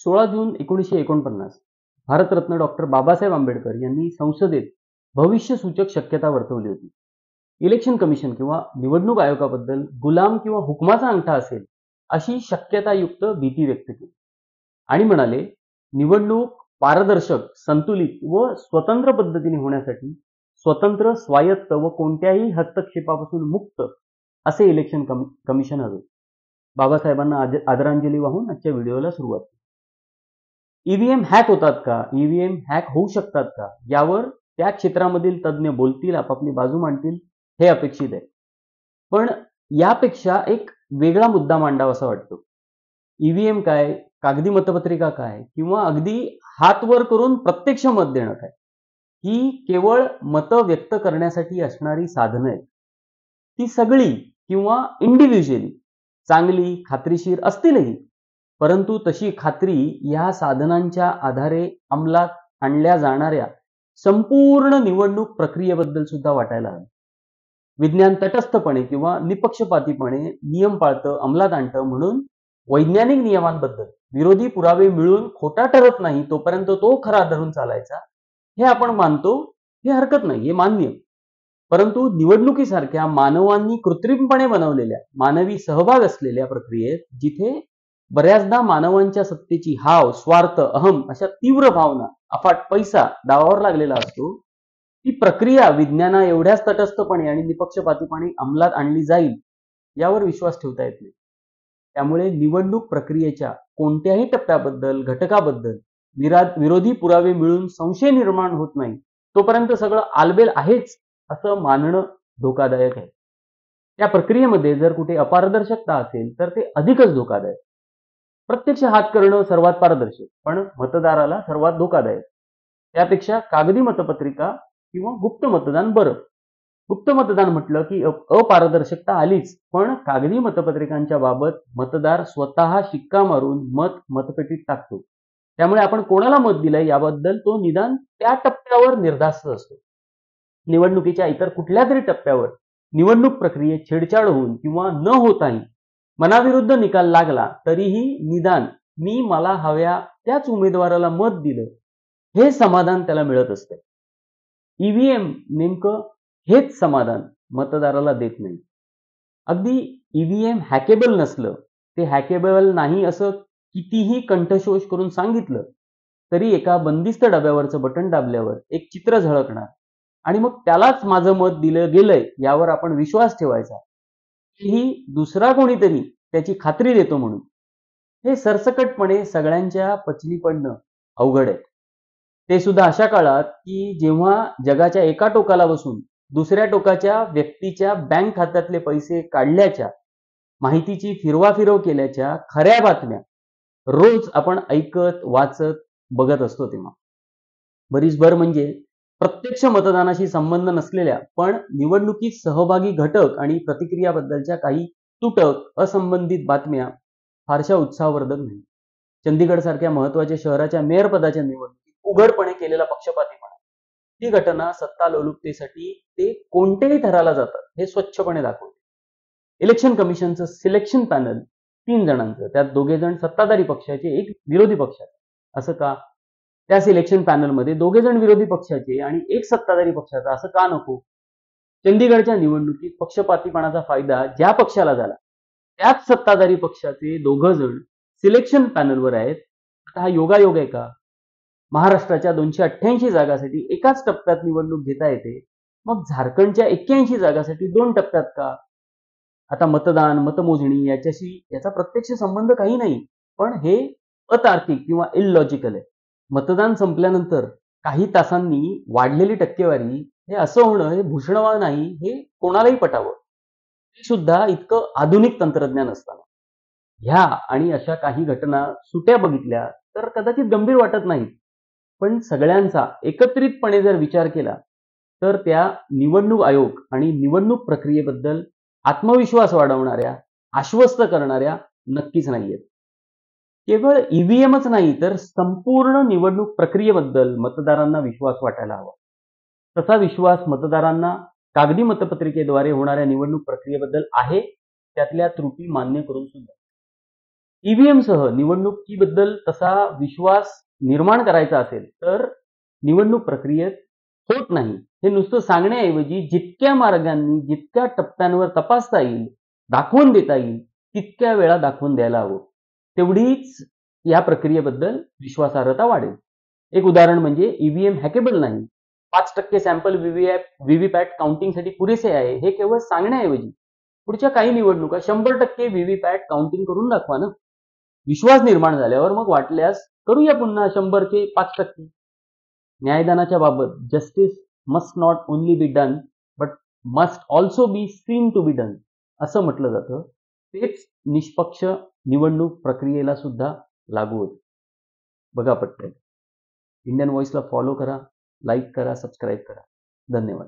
16 जून 1949 Bharat Ratna doctor Babasaheb Ambedkar यांनी संसदेत भविष्यसूचक शक्यता वर्तवली होती. इलेक्शन कमिशन किंवा निवडणूक आयोगाबद्दल गुलाम किंवा हुकमाचा अंगठा असेल अशी शक्यतायुक्त भीती व्यक्त केली आणि म्हणाले, निवडणूक पारदर्शक, संतुलित व स्वतंत्र पद्धतीने होण्यासाठी स्वतंत्र, स्वायत्त व कोणत्याही हस्तक्षेपापासून मुक्त असे इलेक्शन कमिशन हवे. बाबासाहेबांना आदरांजली वाहून आजच्या व्हिडिओला सुरुवात. ईव्हीएम हॅक होतात का, ईव्हीएम हॅक होऊ शकतात का, यावर त्या क्षेत्रामधील तज्ज्ञ बोलतील, आपापली बाजू मांडतील, हे अपेक्षित आहे. पण यापेक्षा एक वेगळा मुद्दा मांडावा असा वाटतो. ईव्हीएम काय, कागदी मतपत्रिका काय, किंवा अगदी हात वर करून प्रत्यक्ष मत देणं काय, ही केवळ मतं व्यक्त करण्यासाठी असणारी साधनं आहेत. ती सगळी किंवा इंडिव्हिज्युअली चांगली, खात्रीशीर असतीलही, परंतु तशी खात्री या साधनांच्या आधारे अंमलात आणल्या जाणाऱ्या संपूर्ण निवडणूक प्रक्रियेबद्दल सुद्धा वाटायला हवी. विज्ञान तटस्थपणे किंवा निपक्षपातीपणे नियम पाळतं, अंमलात आणतं, म्हणून वैज्ञानिक नियमांबद्दल विरोधी पुरावे मिळून खोटा ठरत नाही तोपर्यंत तो खरा धरून चालायचा, हे आपण मानतो, हे हरकत नाही, हे मान्य. परंतु निवडणुकीसारख्या मानवांनी कृत्रिमपणे बनवलेल्या, मानवी सहभाग असलेल्या प्रक्रियेत, जिथे बऱ्याचदा मानवांच्या सत्तेची हाव, स्वार्थ, अहम अशा तीव्र भावना, अफाट पैसा दावावर लागलेला असतो, ती प्रक्रिया विज्ञाना एवढ्याच तटस्थपणे आणि निपक्षपातीपणे अंमलात आणली जाईल यावर विश्वास ठेवता येत नाही. त्यामुळे निवडणूक प्रक्रियेच्या कोणत्याही टप्प्याबद्दल, घटकाबद्दल विरोधी पुरावे मिळून संशय निर्माण होत नाही तोपर्यंत सगळं आलबेल आहेच असं मानणं धोकादायक आहे. त्या प्रक्रियेमध्ये जर कुठे अपारदर्शकता असेल तर ते अधिकच धोकादायक. प्रत्यक्ष हात करणं सर्वात पारदर्शक, पण मतदाराला सर्वात धोकादायक. त्यापेक्षा कागदी मतपत्रिका किंवा गुप्त मतदान बरं. गुप्त मतदान म्हटलं की अपारदर्शकता आलीच, पण कागदी मतपत्रिकांच्या बाबत मतदार स्वतः शिक्का मारून मत मतपेटीत टाकतो. त्यामुळे आपण कोणाला मत दिलंय याबद्दल तो निदान त्या टप्प्यावर निर्धास्त असतो. निवडणुकीच्या इतर कुठल्या तरी टप्प्यावर निवडणूक प्रक्रियेत छेडछाड होऊन किंवा न होताही मनाविरुद्ध निकाल लागला तरीही निदान मी मला हव्या त्याच उमेदवाराला मत दिलं, हे समाधान त्याला मिळत असतं. ईव्हीएम नेमकं हेच समाधान मतदाराला देत नाही. अगदी ईव्हीएम हॅकेबल नसलं, ते हॅकेबल नाही असं कितीही कंठशोष करून सांगितलं तरी एका बंदिस्त डब्यावरचं बटन दाबल्यावर एक चित्र झळकणार आणि मग त्यालाच माझं मत दिलं गेलंय यावर आपण विश्वास ठेवायचा, ही दुसरा कोणीतरी त्याची खात्री देतो म्हणून. हे सरसकटपणे सगळ्यांच्या पचनी पडणं अवघड आहे. ते सुद्धा अशा काळात की जेव्हा जगाच्या एका टोकाला बसून दुसऱ्या टोकाच्या व्यक्तीच्या बँक खात्यातले पैसे काढल्याच्या, माहितीची फिरवाफिरव केल्याच्या खऱ्या बातम्या रोज आपण ऐकत, वाचत, बघत असतो. तेव्हा बरीचभर म्हणजे प्रत्यक्ष मतदानाशी संबंध नसलेल्या पण निवडणुकीत सहभागी घटक आणि प्रतिक्रियाबद्दलच्या काही तुटक, असंबंधित बातम्या फारशा उत्साहवर्धक नाही. चंदीगड सारख्या महत्वाच्या शहराच्या मेयर पदाच्या निवडणुकीत उघडपणे केलेला पक्षपातीपणा, ही घटना सत्ता लोलुपतेसाठी ते कोणत्याही थराला जातात हे स्वच्छपणे दाखवते. इलेक्शन कमिशनचं सिलेक्शन पॅनल 3 जणांचं, त्यात 2 जण सत्ताधारी पक्षाचे, 1 विरोधी पक्षाचे. असं का? त्या सिलेक्शन पॅनलमध्ये 2 जण विरोधी पक्षाचे आणि 1 सत्ताधारी पक्षाचा असं का नको? चंदीगडच्या निवडणुकीत पक्षपातीपणाचा फायदा ज्या पक्षाला झाला त्याच सत्ताधारी पक्षाचे 2 जण सिलेक्शन पॅनलवर आहेत. आता हा योगायोग आहे का? महाराष्ट्राच्या 288 जागांसाठी एकाच टप्प्यात निवडणूक घेता येते, मग झारखंडच्या 81 जागांसाठी 2 टप्प्यात का? आता मतदान, मतमोजणी याचा प्रत्यक्ष संबंध काही नाही, पण हे अतार्किक किंवा इलॉजिकल आहे. मतदान संपल्यानंतर काही तासांनी वाढलेली टक्केवारी, हे असं होणं हे भूषणवाद नाही, हे कोणालाही पटावं. ते सुद्धा इतकं आधुनिक तंत्रज्ञान असताना. ह्या आणि अशा काही घटना सुट्या बघितल्या तर कदाचित गंभीर वाटत नाहीत, पण सगळ्यांचा एकत्रितपणे जर विचार केला तर त्या निवडणूक आयोग आणि निवडणूक प्रक्रियेबद्दल आत्मविश्वास वाढवणाऱ्या, आश्वस्त करणाऱ्या नक्कीच नाहीयेत. केवळ ईव्हीएमच नाही तर संपूर्ण निवडणूक प्रक्रियेबद्दल मतदारांना विश्वास वाटायला हवा. तसा विश्वास मतदारांना कागदी मतपत्रिकेद्वारे होणाऱ्या निवडणूक प्रक्रियेबद्दल आहे, त्यातल्या त्रुटी मान्य करून सुद्धा. ईव्हीएम सह निवडणुकीबद्दल तसा विश्वास निर्माण करायचा असेल तर निवडणूक प्रक्रियेत होत नाही हे नुसतं सांगण्याऐवजी जितक्या मार्गांनी जितक्या टप्प्यांवर तपासता येईल दाखवून देता येईल तितक्या वेळा दाखवून द्यायला हवं. तेवढीच या प्रक्रियेबद्दल विश्वासार्हता वाढेल. एक उदाहरण म्हणजे ईव्हीएम हॅकेबल नाही, 5% सॅम्पल व्हीव्हीपॅट काउंटिंगसाठी पुरेसे आहे हे केवळ सांगण्याऐवजी पुढच्या काही निवडणुका 100% व्हीव्हीपॅट काउंटिंग करून दाखवा ना. विश्वास निर्माण झाल्यावर मग वाटल्यास करूया पुन्हा 100चे 5%. न्यायदानाच्या बाबत justice must not only be done but must also be seen to be done असं म्हटलं जातं. तेच निष्पक्ष निवडणूक प्रक्रियेला सुद्धा लागू होते. बघा पटकन. इंडियन व्हॉइसला फॉलो करा, लाईक करा, सबस्क्राईब करा. धन्यवाद.